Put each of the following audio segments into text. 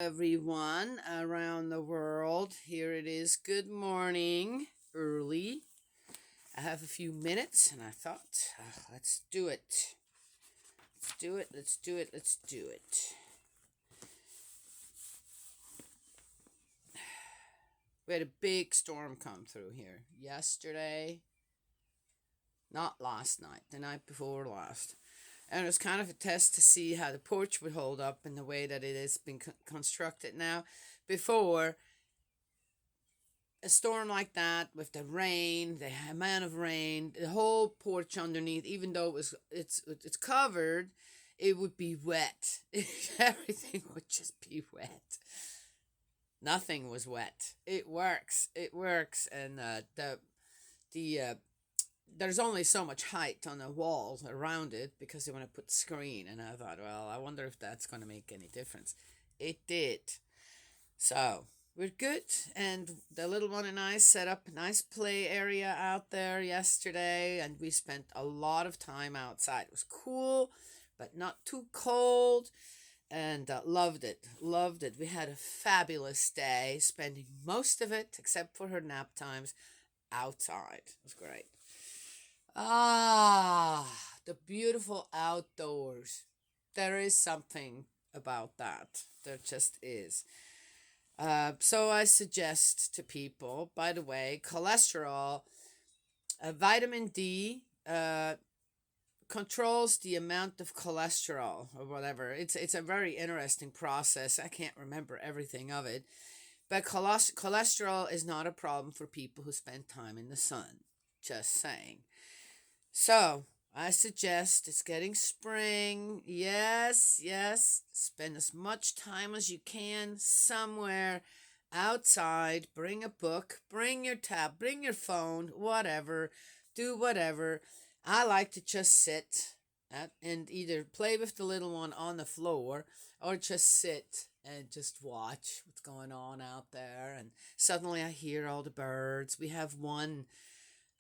Everyone around the world. Here it is. Good morning, early. I have a few minutes and I thought, let's do it. Let's do it. Let's do it. Let's do it. We had a big storm come through here yesterday, not last night, the night before last. And it was kind of a test to see how the porch would hold up in the way that it has been constructed now. Before, a storm like that with the rain, the amount of rain, the whole porch underneath, even though it's covered, it would be wet. Everything would just be wet. Nothing was wet. It works. It works, and the there's only so much height on the walls around it because they want to put screen, and I thought, well, I wonder if that's going to make any difference. It did. So we're good. And the little one and I set up a nice play area out there yesterday, and we spent a lot of time outside. It was cool, but not too cold, and loved it. Loved it. We had a fabulous day, spending most of it, except for her nap times, outside. It was great. Ah, the beautiful outdoors. There is something about that. There just is. So I suggest to people, by the way, cholesterol, vitamin D controls the amount of cholesterol or whatever. It's a very interesting process. I can't remember everything of it, but cholesterol is not a problem for people who spend time in the sun. Just saying. So I suggest it's getting spring. Yes, yes. Spend as much time as you can somewhere outside. Bring a book, bring your tab, bring your phone, whatever. Do whatever. I like to just sit and either play with the little one on the floor or just sit and just watch what's going on out there. And suddenly I hear all the birds. We have one.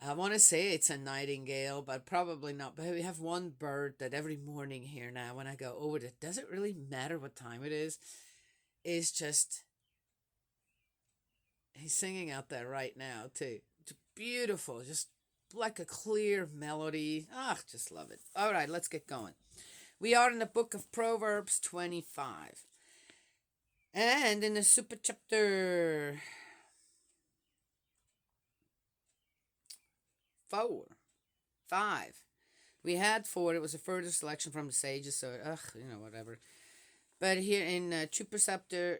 I want to say it's a nightingale, but probably not. But we have one bird that every morning here now, when I go over it, does it really matter what time it is? It's just, he's singing out there right now, too. It's beautiful, just like a clear melody. Ah, just love it. All right, let's get going. We are in the book of Proverbs 25. And in the super chapter 4, 5. We had 4. It was a further selection from the sages, so whatever. But here in chapter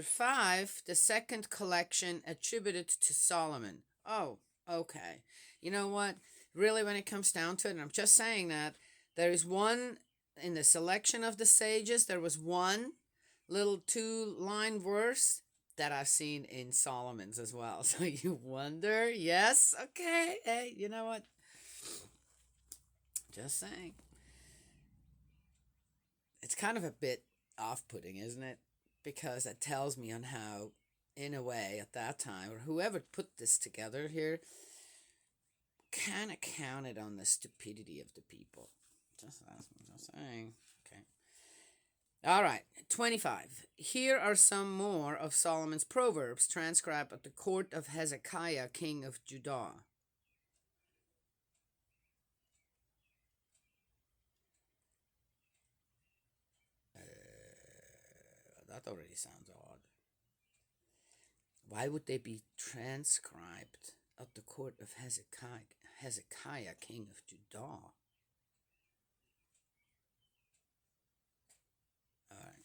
5, the second collection attributed to Solomon. Oh, okay. You know what? Really, when it comes down to it, and I'm just saying that, there is one, in the selection of the sages, there was one little 2-line verse that I've seen in Solomon's as well. So you wonder, yes, okay, hey, you know what? Just saying. It's kind of a bit off-putting, isn't it? Because it tells me on how, in a way, at that time, or whoever put this together here, kind of counted on the stupidity of the people. Just saying. Okay. All right, 25. Here are some more of Solomon's proverbs transcribed at the court of Hezekiah, king of Judah. That already sounds odd. Why would they be transcribed at the court of Hezekiah, king of Judah?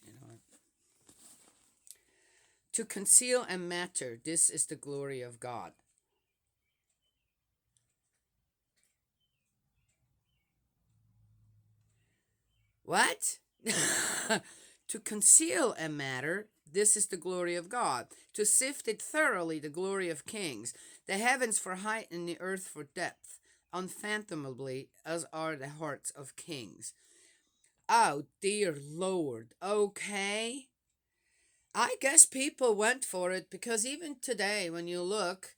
You know what? To conceal a matter, this is the glory of God. What? To conceal a matter, this is the glory of God. To sift it thoroughly, the glory of kings. The heavens for height and the earth for depth, unfathomably as are the hearts of kings. Oh, dear Lord. Okay. I guess people went for it because even today, when you look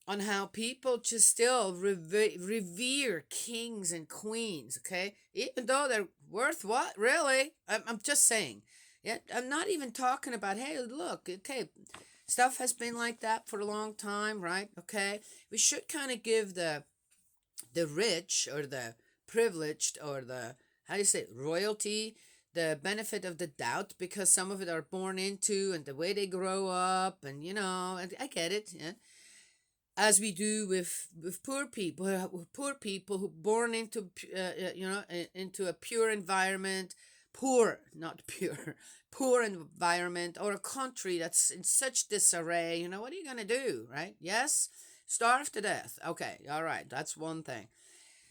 on how people just still revere kings and queens, okay? Even though they're worth what? Really? I'm just saying. Yeah, I'm not even talking about, hey, look, okay, stuff has been like that for a long time, right? Okay, we should kind of give the rich or the privileged or the, how do you say it, royalty, the benefit of the doubt, because some of it are born into and the way they grow up, and and I get it, yeah. As we do with poor people who born into into a pure environment, poor, not pure, poor environment, or a country that's in such disarray. What are you gonna do, right? Yes, starve to death. Okay, all right, that's one thing.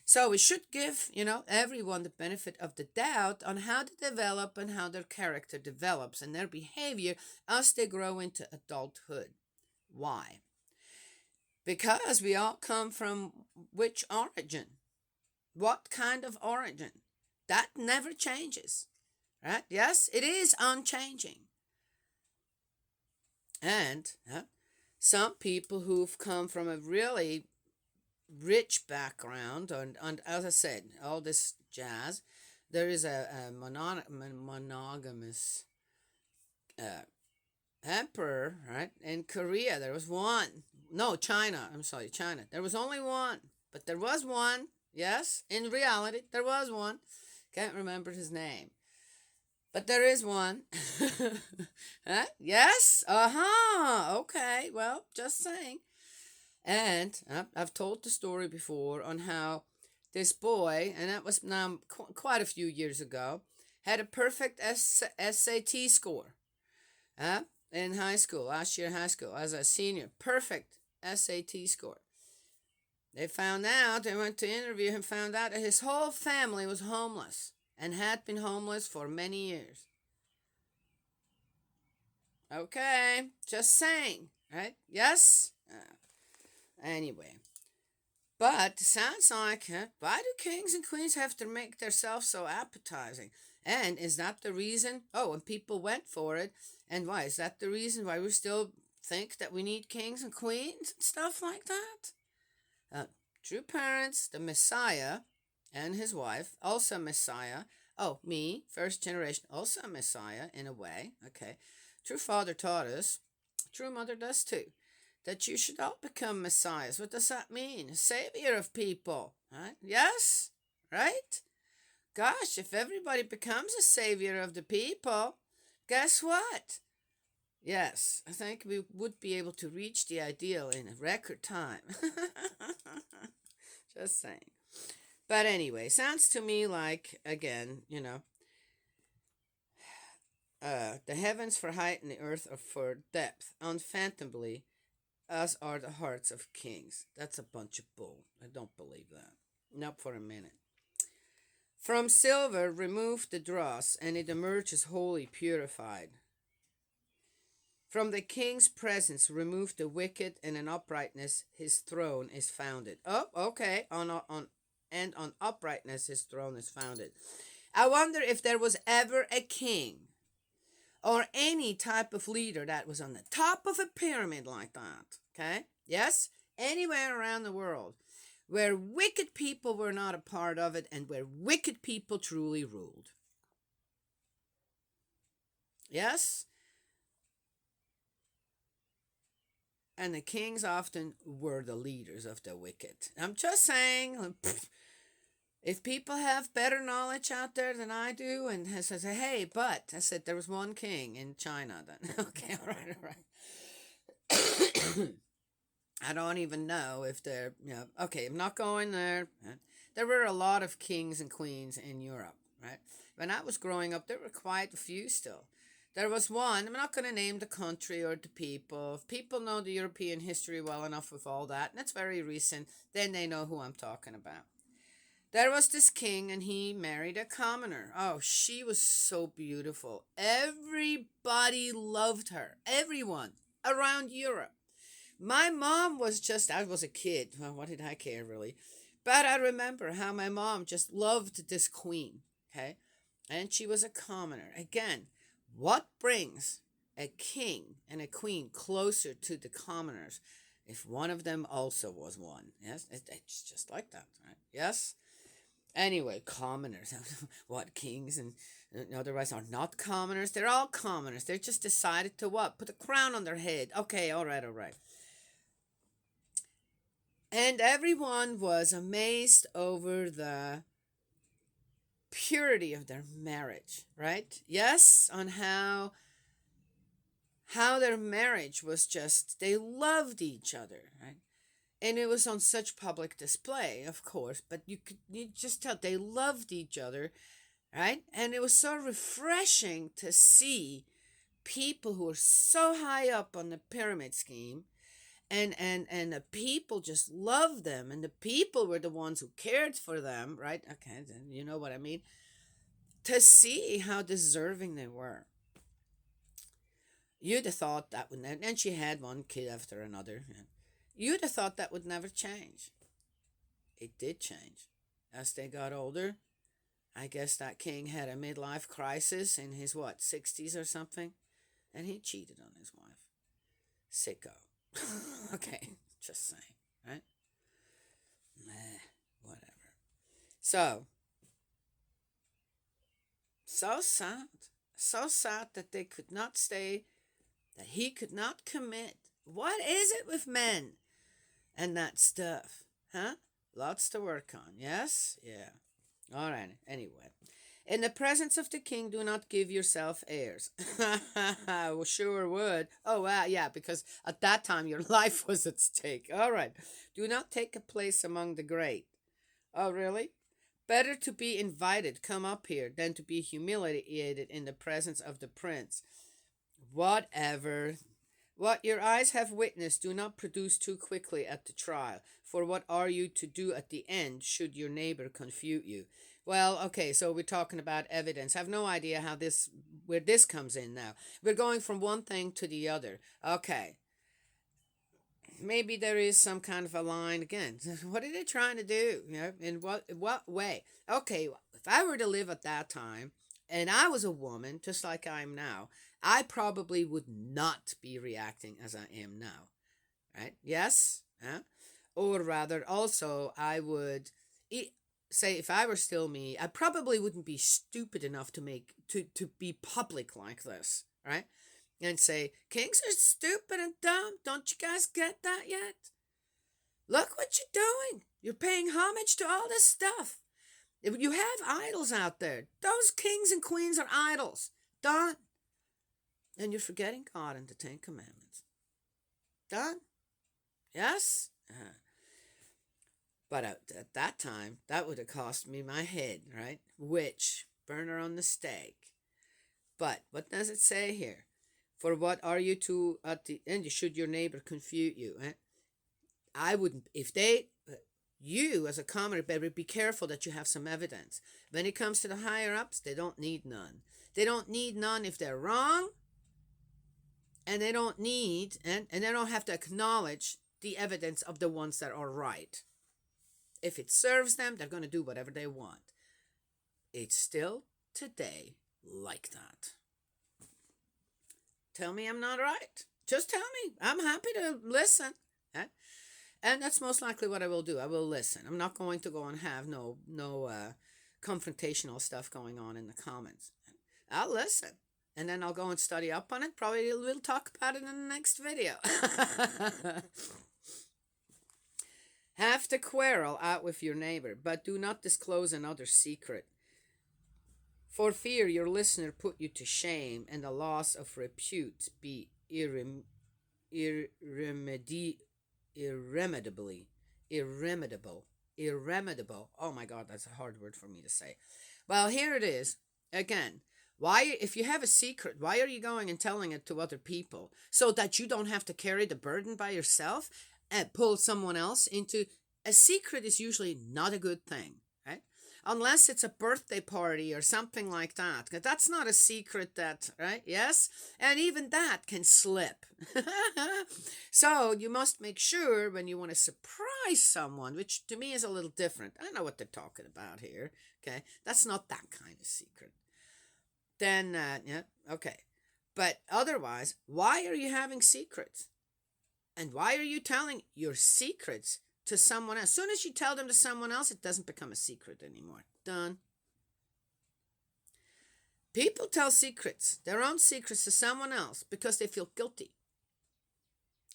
So we should give, everyone the benefit of the doubt on how to develop and how their character develops and their behavior as they grow into adulthood. Why? Because we all come from which origin? What kind of origin? That never changes, right? Yes, it is unchanging. And some people who've come from a really rich background, and as I said, all this jazz, there is a monogamous uh, emperor, right? In Korea, there was one. No, China. I'm sorry, China. There was only one, but there was one. Yes, in reality, there was one. Can't remember his name, but there is one. Huh? Yes. Uh huh. Okay. Well, just saying. And I've told the story before on how this boy, and that was now quite a few years ago, had a perfect SAT score. Huh? In high school, last year high school, as a senior, perfect SAT score. They found out, they went to interview him, found out that his whole family was homeless and had been homeless for many years. Okay, just saying, right? Yes? Anyway, but sounds like, why do kings and queens have to make themselves so appetizing? And is that the reason? Oh, and people went for it. And why? Is that the reason why we still think that we need kings and queens and stuff like that? Uh, True parents, the Messiah and his wife, also Messiah. Oh, me, first generation, also Messiah in a way. Okay. True father taught us, true mother does too, that you should all become messiahs. What does that mean? Savior of people. Right? Yes? Right? Gosh, if everybody becomes a savior of the people, guess what? Yes, I think we would be able to reach the ideal in a record time. Just saying. But anyway, sounds to me like, again, the heavens for height and the earth are for depth, unfathomably, as are the hearts of kings. That's a bunch of bull. I don't believe that. Not for a minute. From silver remove the dross, and it emerges wholly purified. From the king's presence remove the wicked, and in uprightness his throne is founded. Oh, okay. On uprightness his throne is founded. I wonder if there was ever a king or any type of leader that was on the top of a pyramid like that. Okay? Yes? Anywhere around the world where wicked people were not a part of it and where wicked people truly ruled. Yes? And the kings often were the leaders of the wicked. I'm just saying, if people have better knowledge out there than I do, and says, hey, but I said there was one king in China. Then okay, all right. I don't even know if they're, okay, I'm not going there. There were a lot of kings and queens in Europe, right? When I was growing up, there were quite a few still. There was one, I'm not going to name the country or the people. If people know the European history well enough with all that, and it's very recent, then they know who I'm talking about. There was this king, and he married a commoner. Oh, she was so beautiful. Everybody loved her. Everyone around Europe. My mom was just, I was a kid. Well, what did I care, really? But I remember how my mom just loved this queen, okay? And she was a commoner. Again, what brings a king and a queen closer to the commoners if one of them also was one? Yes, it's just like that, right? Yes? Anyway, commoners. What, kings and otherwise are not commoners? They're all commoners. They're just decided to what? Put a crown on their head. Okay, all right, all right. And everyone was amazed over the purity of their marriage, right? Yes, on how their marriage was just they loved each other, right? And it was on such public display, of course, but you just tell they loved each other, right? And it was so refreshing to see people who were so high up on the pyramid scheme, and the people just loved them, and the people were the ones who cared for them, right? Okay, you know what I mean. To see how deserving they were. You'd have thought that would never, and she had one kid after another. You'd have thought that would never change. It did change. As they got older, I guess that king had a midlife crisis in his, what, 60s or something? And he cheated on his wife. Sicko. Okay, just saying, right? Whatever. So, so sad. So sad that they could not stay, that he could not commit. What is it with men and that stuff? Huh? Lots to work on. Yes? Yeah. All right. Anyway. In the presence of the king, do not give yourself airs. Well, sure would. Oh, yeah, because at that time your life was at stake. All right. Do not take a place among the great. Oh, really? Better to be invited, come up here, than to be humiliated in the presence of the prince. Whatever. What your eyes have witnessed, do not produce too quickly at the trial. For what are you to do at the end, should your neighbor confute you? Well, okay, so we're talking about evidence. I have no idea where this comes in now. We're going from one thing to the other. Okay, maybe there is some kind of a line again. What are they trying to do? You know, in what way? Okay, if I were to live at that time and I was a woman, just like I am now, I probably would not be reacting as I am now. Right? Yes? Huh? Or rather, also, I would say if I were still me, I probably wouldn't be stupid enough to be public like this, right? And say, kings are stupid and dumb. Don't you guys get that yet? Look what you're doing. You're paying homage to all this stuff. You have idols out there. Those kings and queens are idols. Done. And you're forgetting God and the Ten Commandments. Done. Yes? But at that time, that would have cost me my head, right? Which, burner on the stake. But what does it say here? For what are you to at the end? Should your neighbor confute you? I wouldn't. You as a commoner better be careful that you have some evidence. When it comes to the higher ups, they don't need none. They don't need none if they're wrong, and they don't need and they don't have to acknowledge the evidence of the ones that are right. If it serves them, they're going to do whatever they want. It's still today like that. Tell me I'm not right. Just tell me. I'm happy to listen. And that's most likely what I will do. I will listen. I'm not going to go and have no confrontational stuff going on in the comments. I'll listen. And then I'll go and study up on it. Probably we'll talk about it in the next video. Have to quarrel out with your neighbor, but do not disclose another secret. For fear your listener put you to shame and the loss of repute be irremediable. Oh my God, that's a hard word for me to say. Well, here it is. Again, why, if you have a secret, why are you going and telling it to other people? So that you don't have to carry the burden by yourself and pull someone else into a secret is usually not a good thing, right? Unless it's a birthday party or something like that. That's not a secret that, right? Yes? And even that can slip. So you must make sure when you want to surprise someone, which to me is a little different. I know what they're talking about here. Okay? That's not that kind of secret. Then, yeah, okay. But otherwise, why are you having secrets? And why are you telling your secrets to someone else. As soon as you tell them to someone else, it doesn't become a secret anymore. Done. People tell secrets, their own secrets, to someone else because they feel guilty.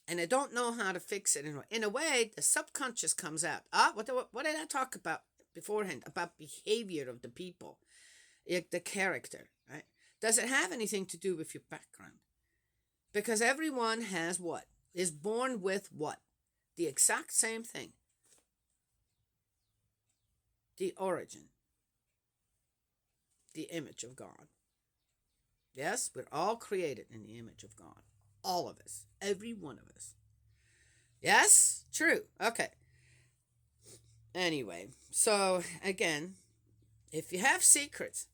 And they don't know how to fix it. In a way, the subconscious comes out. What did I talk about beforehand? About behavior of the people, the character, right? Does it have anything to do with your background? Because everyone has what? Is born with what? The exact same thing. The origin. The image of God. Yes, we're all created in the image of God. All of us. Every one of us. Yes? True. Okay. Anyway, so again, if you have secrets,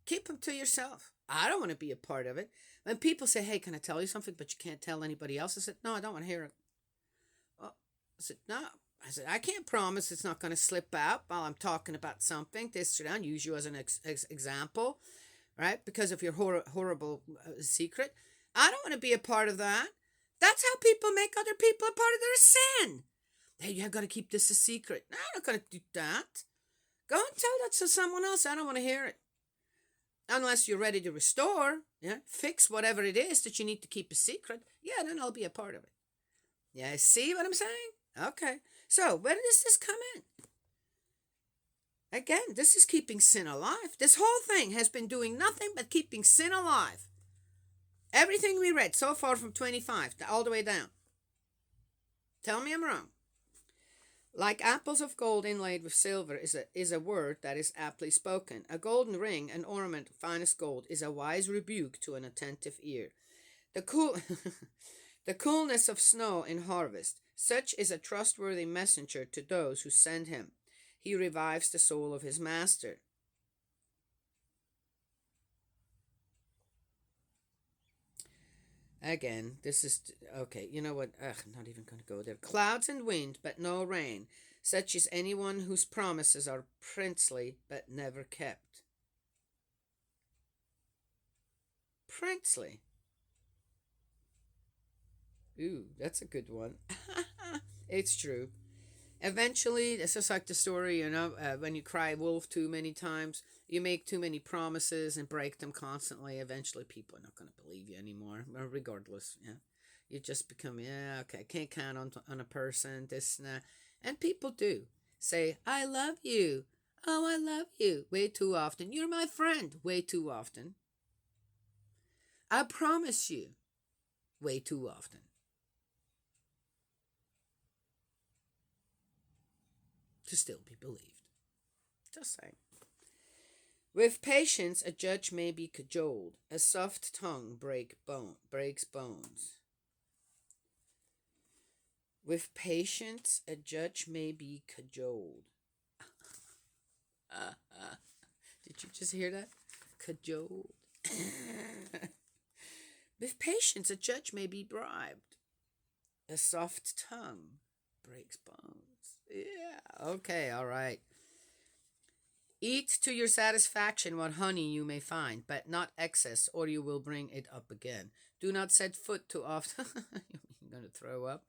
keep them to yourself. I don't want to be a part of it. When people say, hey, can I tell you something, but you can't tell anybody else? I said, no, I don't want to hear it. Well, I said, no. I said, I can't promise it's not going to slip out while I'm talking about something, this or that, and use you as an example, right? Because of your horrible secret. I don't want to be a part of that. That's how people make other people a part of their sin. Hey, you have got to keep this a secret. No, I'm not going to do that. Go and tell that to someone else. I don't want to hear it. Unless you're ready to restore, fix whatever it is that you need to keep a secret, then I'll be a part of it. Yeah, see what I'm saying? Okay. So, where does this come in? Again, this is keeping sin alive. This whole thing has been doing nothing but keeping sin alive. Everything we read so far from 25 all the way down. Tell me I'm wrong. Like apples of gold inlaid with silver is a word that is aptly spoken. A golden ring, an ornament of finest gold, is a wise rebuke to an attentive ear. The coolness of snow in harvest, such is a trustworthy messenger to those who send him. He revives the soul of his master. Again, this is, okay, you know what? I'm not even going to go there. Clouds and wind, but no rain. Such is anyone whose promises are princely, but never kept. Princely. Ooh, that's a good one. It's true. Eventually, it's just like the story, when you cry wolf too many times, you make too many promises and break them constantly. Eventually, people are not going to believe you anymore, regardless. Yeah, you just become, okay, can't count on a person, this and that. And people do say, I love you. Oh, I love you. Way too often. You're my friend. Way too often. I promise you. Way too often. To still be believed. Just saying. With patience, a judge may be cajoled. A soft tongue breaks bones. With patience, a judge may be cajoled. Did you just hear that? Cajoled. With patience, a judge may be bribed. A soft tongue breaks bones. Yeah, okay, all right. Eat to your satisfaction what honey you may find, but not excess, or you will bring it up again. Do not set foot too often. You're going to throw up.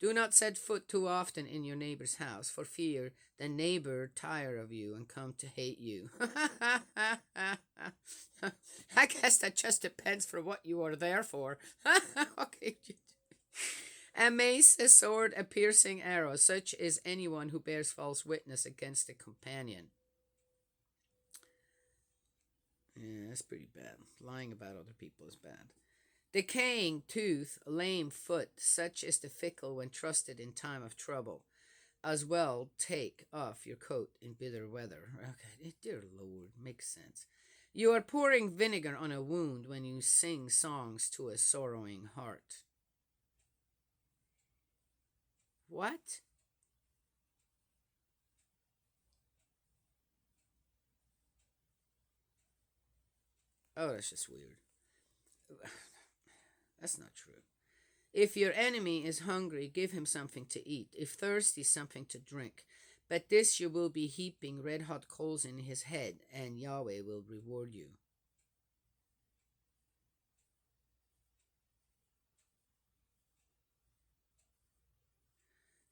Do not set foot too often in your neighbor's house, for fear the neighbor tire of you and come to hate you. I guess that just depends for what you are there for. Okay. A mace, a sword, a piercing arrow, such is anyone who bears false witness against a companion. Yeah, that's pretty bad. Lying about other people is bad. Decaying tooth, lame foot, such is the fickle when trusted in time of trouble. As well, take off your coat in bitter weather. Okay, dear Lord, makes sense. You are pouring vinegar on a wound when you sing songs to a sorrowing heart. What? Oh, that's just weird. That's not true. If your enemy is hungry, give him something to eat. If thirsty, something to drink. But this you will be heaping red hot coals in his head, and Yahweh will reward you.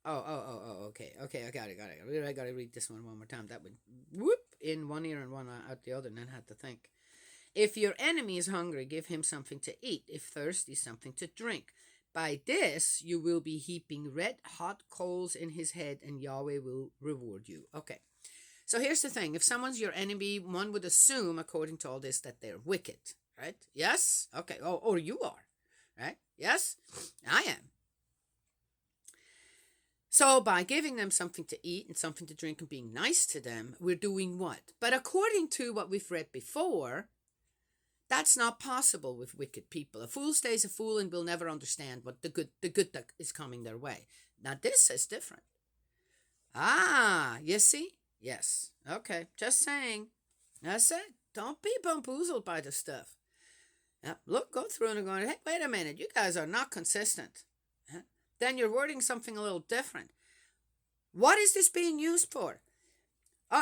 Okay, I got it. I got to read this one more time. That would whoop in one ear and one out the other, and then had to think. If your enemy is hungry, give him something to eat. If thirsty, something to drink. By this you will be heaping red hot coals in his head, and Yahweh will reward you. Okay. So here's the thing. If someone's your enemy, one would assume, according to all this, that they're wicked, right? Yes? Okay. Oh, or you are, right? Yes? I am. So by giving them something to eat and something to drink and being nice to them, we're doing what? But according to what we've read before, that's not possible with wicked people. A fool stays a fool and will never understand what the good that is coming their way. Now this is different. Ah, you see? Yes. Okay. Just saying. That's it. Don't be bamboozled by the stuff. Look, go through and going, hey, wait a minute, you guys are not consistent. Then you're wording something a little different. What is this being used for?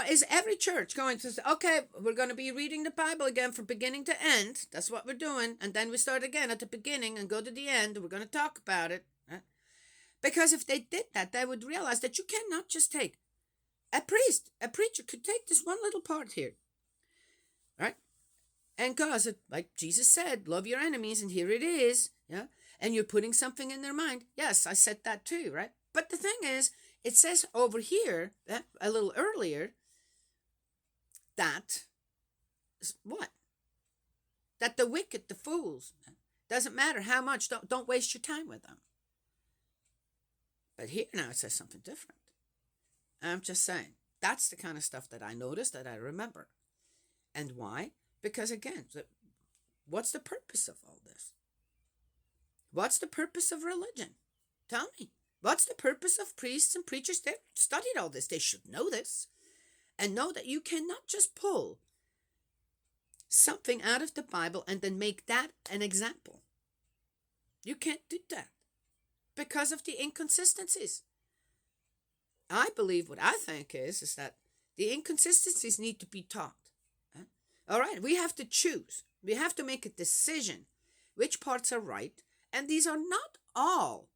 Is every church going to say, okay, we're going to be reading the Bible again from beginning to end. That's what we're doing. And then we start again at the beginning and go to the end. And we're going to talk about it. Because if they did that, they would realize that you cannot just take a preacher could take this one little part here. Right? And cause it, like Jesus said, love your enemies. And here it is. Yeah. And you're putting something in their mind. Yes, I said that too, right? But the thing is, it says over here, a little earlier, that what? That the wicked, the fools, doesn't matter how much, don't waste your time with them. But here now it says something different. I'm just saying, that's the kind of stuff that I noticed, that I remember. And why? Because again, what's the purpose of all this? What's the purpose of religion? Tell me. What's the purpose of priests and preachers? They've studied all this. They should know this. And know that you cannot just pull something out of the Bible and then make that an example. You can't do that because of the inconsistencies. I believe what I think is that the inconsistencies need to be taught. All right, we have to choose. We have to make a decision which parts are right. And these are not all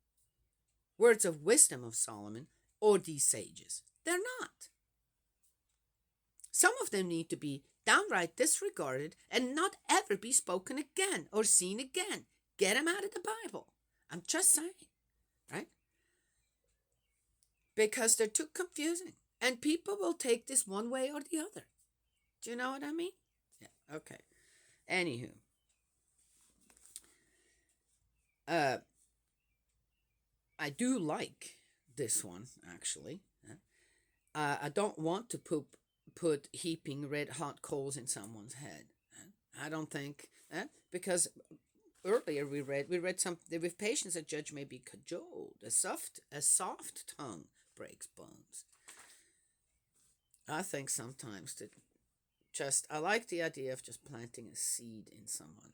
words of wisdom of Solomon or these sages. They're not. Some of them need to be downright disregarded and not ever be spoken again or seen again. Get them out of the Bible. I'm just saying, right? Because they're too confusing. And people will take this one way or the other. Do you know what I mean? Yeah, okay. Anywho. I do like this one, actually. I don't want to put heaping red hot coals in someone's head. I don't think, because earlier we read something with patience a judge may be cajoled. A soft tongue breaks bones. I think sometimes I like the idea of just planting a seed in someone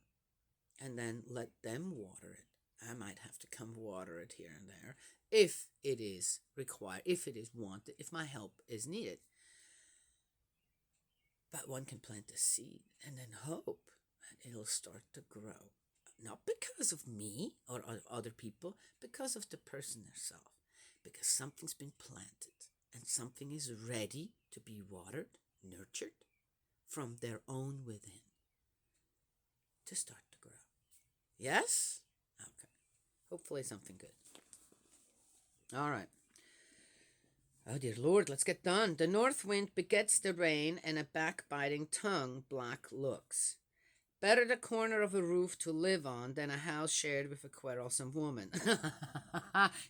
and then let them water it. I might have to come water it here and there if it is required, if it is wanted, if my help is needed. But one can plant a seed and then hope that it'll start to grow. Not because of me or other people, because of the person herself. Because something's been planted and something is ready to be watered, nurtured from their own within to start to grow. Yes? Okay. Hopefully something good. All right. Oh, dear Lord, let's get done. The north wind begets the rain, and a backbiting tongue black looks. Better the corner of a roof to live on than a house shared with a quarrelsome woman.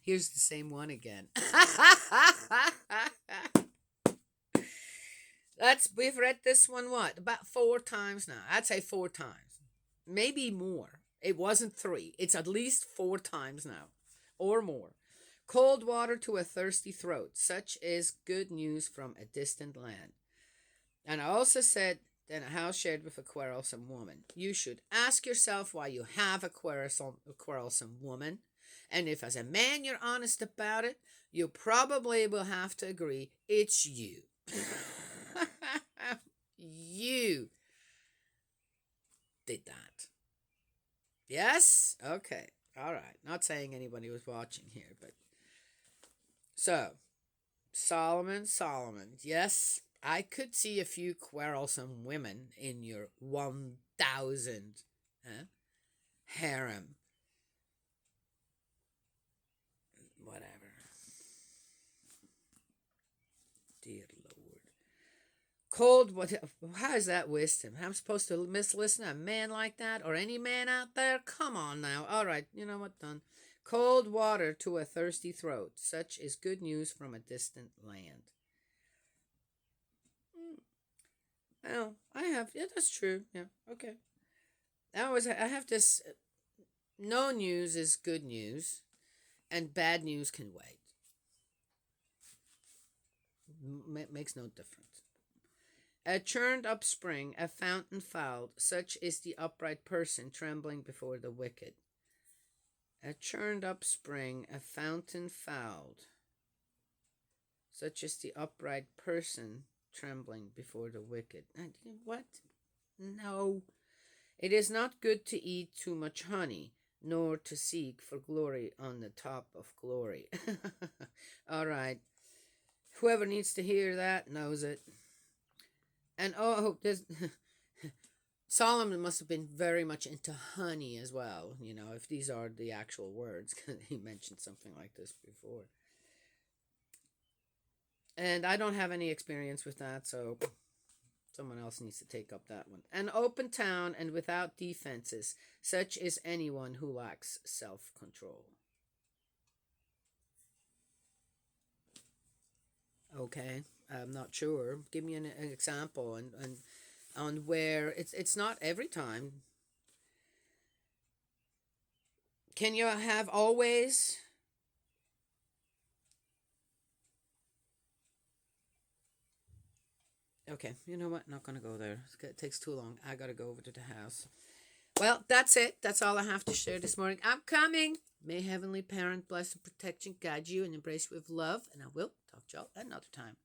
Here's the same one again. We've read this one, what? About 4 times now. I'd say 4 times. Maybe more. It wasn't 3. It's at least 4 times now. Or more. Cold water to a thirsty throat. Such is good news from a distant land. And I also said, than a house shared with a quarrelsome woman. You should ask yourself why you have a quarrelsome woman. And if as a man you're honest about it, you probably will have to agree it's you. You did that. Yes? Okay. All right. Not saying anybody was watching here, but So, Solomon. Yes, I could see a few quarrelsome women in your 1,000 harem. Whatever. Dear Lord. Cold, what? How is that wisdom? I'm supposed to listen to a man like that or any man out there? Come on now. All right, you know what? Done. Cold water to a thirsty throat. Such is good news from a distant land. Well, I have. Yeah, that's true. Yeah, okay. I have this. No news is good news, and bad news can wait. Makes no difference. A churned up spring, a fountain fouled, such is the upright person trembling before the wicked. A churned up spring, a fountain fouled, such is the upright person trembling before the wicked. What? No. It is not good to eat too much honey, nor to seek for glory on the top of glory. All right. Whoever needs to hear that knows it. And oh, this Solomon must have been very much into honey as well, if these are the actual words. He mentioned something like this before. And I don't have any experience with that, so someone else needs to take up that one. An open town and without defenses, such is anyone who lacks self control. Okay, I'm not sure. Give me an example and on where it's not every time. Can you have always? Okay, you know what? Not gonna go there. It takes too long. I gotta go over to the house. Well, that's it. That's all I have to share this morning. I'm coming. May Heavenly Parent bless and protect and guide you and embrace you with love. And I will talk to y'all another time.